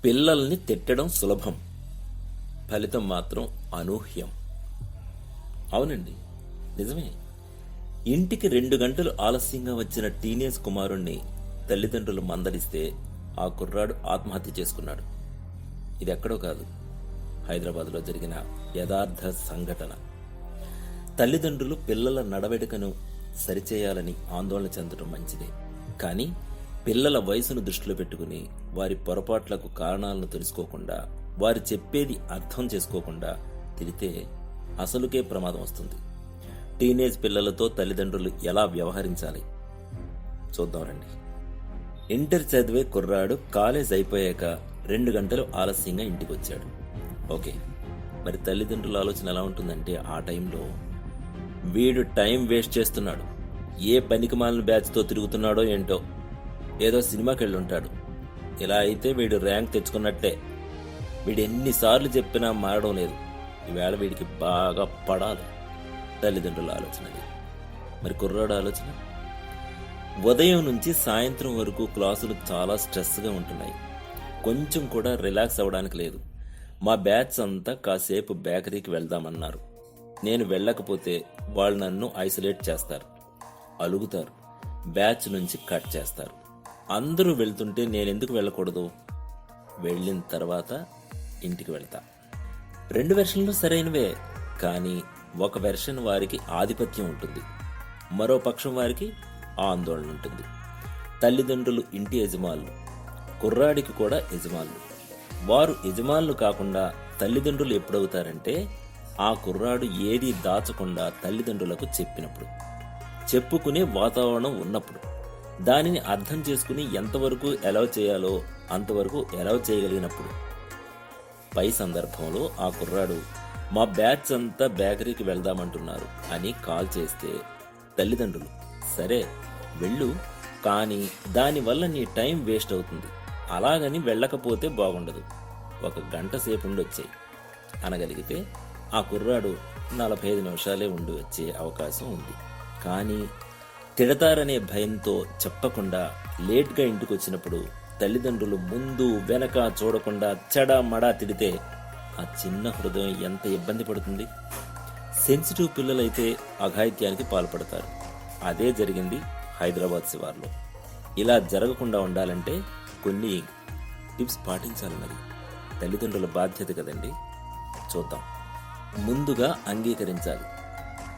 పిల్లల్ని తిట్టడం సులభం, ఫలితం మాత్రం అనూహ్యం. అవునండి, నిజమే. ఇంటికి 2 గంటలు ఆలస్యంగా వచ్చిన టీనేజ్ కుమారుణ్ణి తల్లిదండ్రులు మందలిస్తే ఆ కుర్రాడు ఆత్మహత్య చేసుకున్నాడు. ఇది ఎక్కడో కాదు, హైదరాబాద్లో జరిగిన యథార్థ సంఘటన. తల్లిదండ్రులు పిల్లల నడవడికను సరిచేయాలని ఆందోళన చెందడం మంచిదే, కానీ పిల్లల వయసును దృష్టిలో పెట్టుకుని వారి పొరపాట్లకు కారణాలను తెలుసుకోకుండా, వారు చెప్పేది అర్థం చేసుకోకుండా తిరితే అసలుకే ప్రమాదం వస్తుంది. టీనేజ్ పిల్లలతో తల్లిదండ్రులు ఎలా వ్యవహరించాలి చూద్దాం రండి. ఇంటర్ చదివే కుర్రాడు కాలేజ్ అయిపోయాక 2 గంటలు ఆలస్యంగా ఇంటికి వచ్చాడు. ఓకే, మరి తల్లిదండ్రుల ఆలోచన ఎలా ఉంటుందంటే, ఆ టైంలో వీడు టైం వేస్ట్ చేస్తున్నాడు, ఏ పనికి మాలిన బ్యాచ్తో తిరుగుతున్నాడో ఏంటో, ఏదో సినిమాకి వెళ్ళి ఉంటాడు, ఇలా అయితే వీడు ర్యాంక్ తెచ్చుకున్నట్టే, వీడు ఎన్నిసార్లు చెప్పినా మారడం లేదు, ఈవేళ వీడికి బాగా పడాలి. తల్లిదండ్రుల ఆలోచన. మరి కుర్రాడు ఆలోచన, ఉదయం నుంచి సాయంత్రం వరకు క్లాసులు చాలా స్ట్రెస్గా ఉంటున్నాయి, కొంచెం కూడా రిలాక్స్ అవ్వడానికి లేదు. మా బ్యాచ్ అంతా కాసేపు బేకరీకి వెళ్దామన్నారు. నేను వెళ్ళకపోతే వాళ్ళు నన్ను ఐసోలేట్ చేస్తారు, అలుగుతారు, బ్యాచ్ నుంచి కట్ చేస్తారు. అందరూ వెళ్తుంటే నేనెందుకు వెళ్ళకూడదు? వెళ్ళిన తర్వాత ఇంటికి వెళ్తా. 2 వెర్షన్లు సరైనవే, కానీ ఒక వెర్షన్ వారికి ఆధిపత్యం ఉంటుంది, మరో పక్షం వారికి ఆందోళన ఉంటుంది. తల్లిదండ్రులు ఇంటి యజమానులు, కుర్రాడికి కూడా యజమానులు. వారు యజమానులు కాకుండా తల్లిదండ్రులు ఎప్పుడవుతారంటే, ఆ కుర్రాడు ఏదీ దాచకుండా తల్లిదండ్రులకు చెప్పినప్పుడు, చెప్పుకునే వాతావరణం ఉన్నప్పుడు, దానిని అర్థం చేసుకుని ఎంతవరకు ఎలవ్ చేయాలో అంతవరకు ఎలవ్ చేయగలిగినప్పుడు. పై సందర్భంలో ఆ కుర్రాడు మా బ్యాచ్ అంతా బేకరీకి వెళ్దామంటున్నారు అని కాల్ చేస్తే తల్లిదండ్రులు సరే వెళ్ళు, కానీ దానివల్ల నీ టైం వేస్ట్ అవుతుంది, అలాగని వెళ్ళకపోతే బాగుండదు, 1 గంట సేపు ఉండొచ్చాయి అనగలిగితే ఆ కుర్రాడు 45 నిమిషాలే ఉండి వచ్చే అవకాశం ఉంది. కానీ తిడతారనే భయంతో చెప్పకుండా లేట్గా ఇంటికి వచ్చినప్పుడు తల్లిదండ్రులు ముందు వెనక చూడకుండా చెడామడా తిడితే ఆ చిన్న హృదయం ఎంత ఇబ్బంది పడుతుంది. సెన్సిటివ్ పిల్లలైతే అఘాయిత్యానికి పాల్పడతారు. అదే జరిగింది హైదరాబాద్ శివార్లో. ఇలా జరగకుండా ఉండాలంటే కొన్ని టిప్స్ పాటించాలన్నది తల్లిదండ్రుల బాధ్యత కదండి. చూద్దాం. ముందుగా అంగీకరించాలి.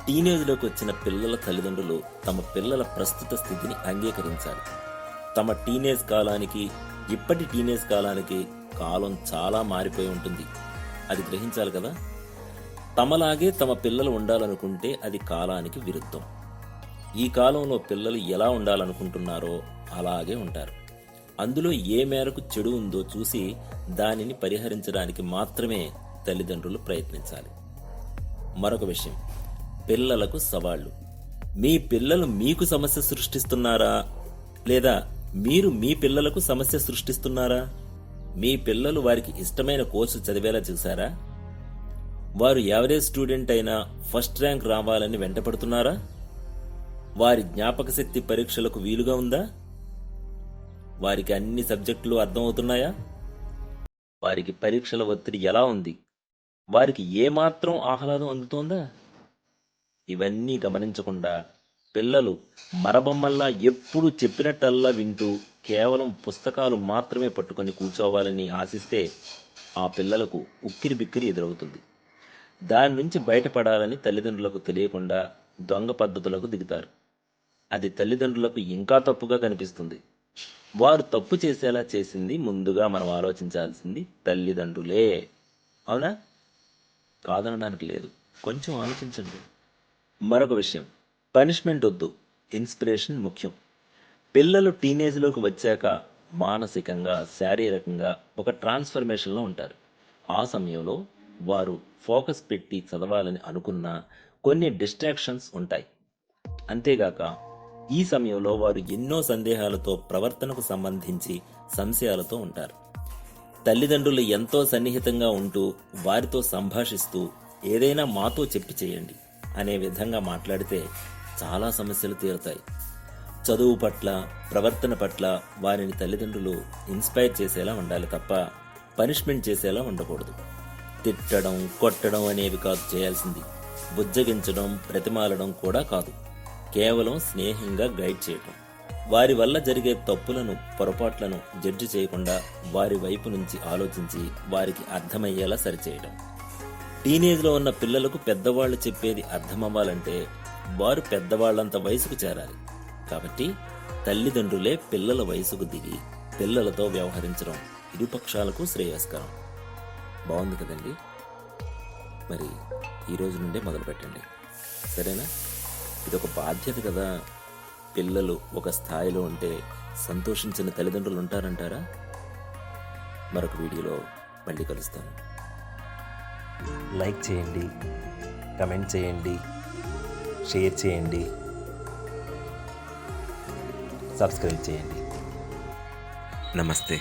టీనేజ్లోకి వచ్చిన పిల్లల తల్లిదండ్రులు తమ పిల్లల ప్రస్తుత స్థితిని అంగీకరించాలి. తమ టీనేజ్ కాలానికి ఇప్పటి టీనేజ్ కాలానికి కాలం చాలా మారిపోయి ఉంటుంది, అది గ్రహించాలి కదా. తమలాగే తమ పిల్లలు ఉండాలనుకుంటే అది కాలానికి విరుద్ధం. ఈ కాలంలో పిల్లలు ఎలా ఉండాలనుకుంటున్నారో అలాగే ఉంటారు. అందులో ఏ మేరకు చెడు ఉందో చూసి దానిని పరిహరించడానికి మాత్రమే తల్లిదండ్రులు ప్రయత్నించాలి. మరొక విషయం, పిల్లలకు సవాళ్లు. మీ పిల్లలు మీకు సమస్య సృష్టిస్తున్నారా, లేదా మీరు మీ పిల్లలకు సమస్య సృష్టిస్తున్నారా? మీ పిల్లలు వారికి ఇష్టమైన కోర్సు చదివేలా చూసారా? వారు యావరేజ్ స్టూడెంట్ అయినా ఫస్ట్ ర్యాంక్ రావాలని వెంటపడుతున్నారా? వారి జ్ఞాపక శక్తి పరీక్షలకు వీలుగా ఉందా? వారికి అన్ని సబ్జెక్టులు అర్థమవుతున్నాయా? వారికి పరీక్షల ఒత్తిడి ఎలా ఉంది? వారికి ఏమాత్రం ఆహ్లాదం అందుతోందా? ఇవన్నీ గమనించకుండా పిల్లలు మరబొమ్మల్లా ఎప్పుడు చెప్పినట్టల్లా వింటూ కేవలం పుస్తకాలు మాత్రమే పట్టుకొని కూర్చోవాలని ఆశిస్తే ఆ పిల్లలకు ఉక్కిరి బిక్కిరి ఎదురవుతుంది. దాని నుంచి బయటపడాలని తల్లిదండ్రులకు తెలియకుండా దొంగ పద్ధతులకు దిగుతారు. అది తల్లిదండ్రులకు ఇంకా తప్పుగా కనిపిస్తుంది. వారు తప్పు చేసేలా చేసింది ముందుగా మనం ఆలోచించాల్సింది తల్లిదండ్రులే. అవునా? కాదనడానికి లేదు, కొంచెం ఆలోచించండి. మరొక విషయం, పనిష్మెంట్ వద్దు, ఇన్స్పిరేషన్ ముఖ్యం. పిల్లలు టీనేజ్లోకి వచ్చాక మానసికంగా, శారీరకంగా ఒక ట్రాన్స్ఫర్మేషన్లో ఉంటారు. ఆ సమయంలో వారు ఫోకస్ పెట్టి చదవాలని అనుకున్న కొన్ని డిస్ట్రాక్షన్స్ ఉంటాయి. అంతేగాక ఈ సమయంలో వారు ఎన్నో సందేహాలతో, ప్రవర్తనకు సంబంధించి సంశయాలతో ఉంటారు. తల్లిదండ్రులు ఎంతో సన్నిహితంగా ఉంటూ వారితో సంభాషిస్తూ ఏదైనా మాతో చెప్పి చేయండి అనే విధంగా మాట్లాడితే చాలా సమస్యలు తీరుతాయి. చదువు పట్ల, ప్రవర్తన పట్ల వారిని తల్లిదండ్రులు ఇన్స్పైర్ చేసేలా ఉండాలి తప్ప పనిష్మెంట్ చేసేలా ఉండకూడదు. తిట్టడం, కొట్టడం అనేవి కాదు చేయాల్సింది. బుజ్జగించడం, ప్రతిమాలడం కూడా కాదు. కేవలం స్నేహంగా గైడ్ చేయటం. వారి వల్ల జరిగే తప్పులను, పొరపాట్లను జడ్జి చేయకుండా వారి వైపు నుంచి ఆలోచించి వారికి అర్థమయ్యేలా సరిచేయడం. టీనేజ్లో ఉన్న పిల్లలకు పెద్దవాళ్ళు చెప్పేది అర్థమవ్వాలంటే వారు పెద్దవాళ్లంత వయసుకు చేరాలి. కాబట్టి తల్లిదండ్రులే పిల్లల వయసుకు దిగి పిల్లలతో వ్యవహరించడం ఇరుపక్షాలకు శ్రేయస్కరం. బాగుంది కదండి? మరి ఈరోజు నుండే మొదలు పెట్టండి, సరేనా? ఇదొక బాధ్యత కదా. పిల్లలు ఒక స్థాయిలో ఉంటే సంతోషించిన తల్లిదండ్రులు ఉంటారంటారా? మరొక వీడియోలో మళ్ళీ కలుస్తాను. లైక్ చేయండి, కమెంట్ చేయండి, షేర్ చేయండి, సబ్స్క్రైబ్ చేయండి. నమస్తే.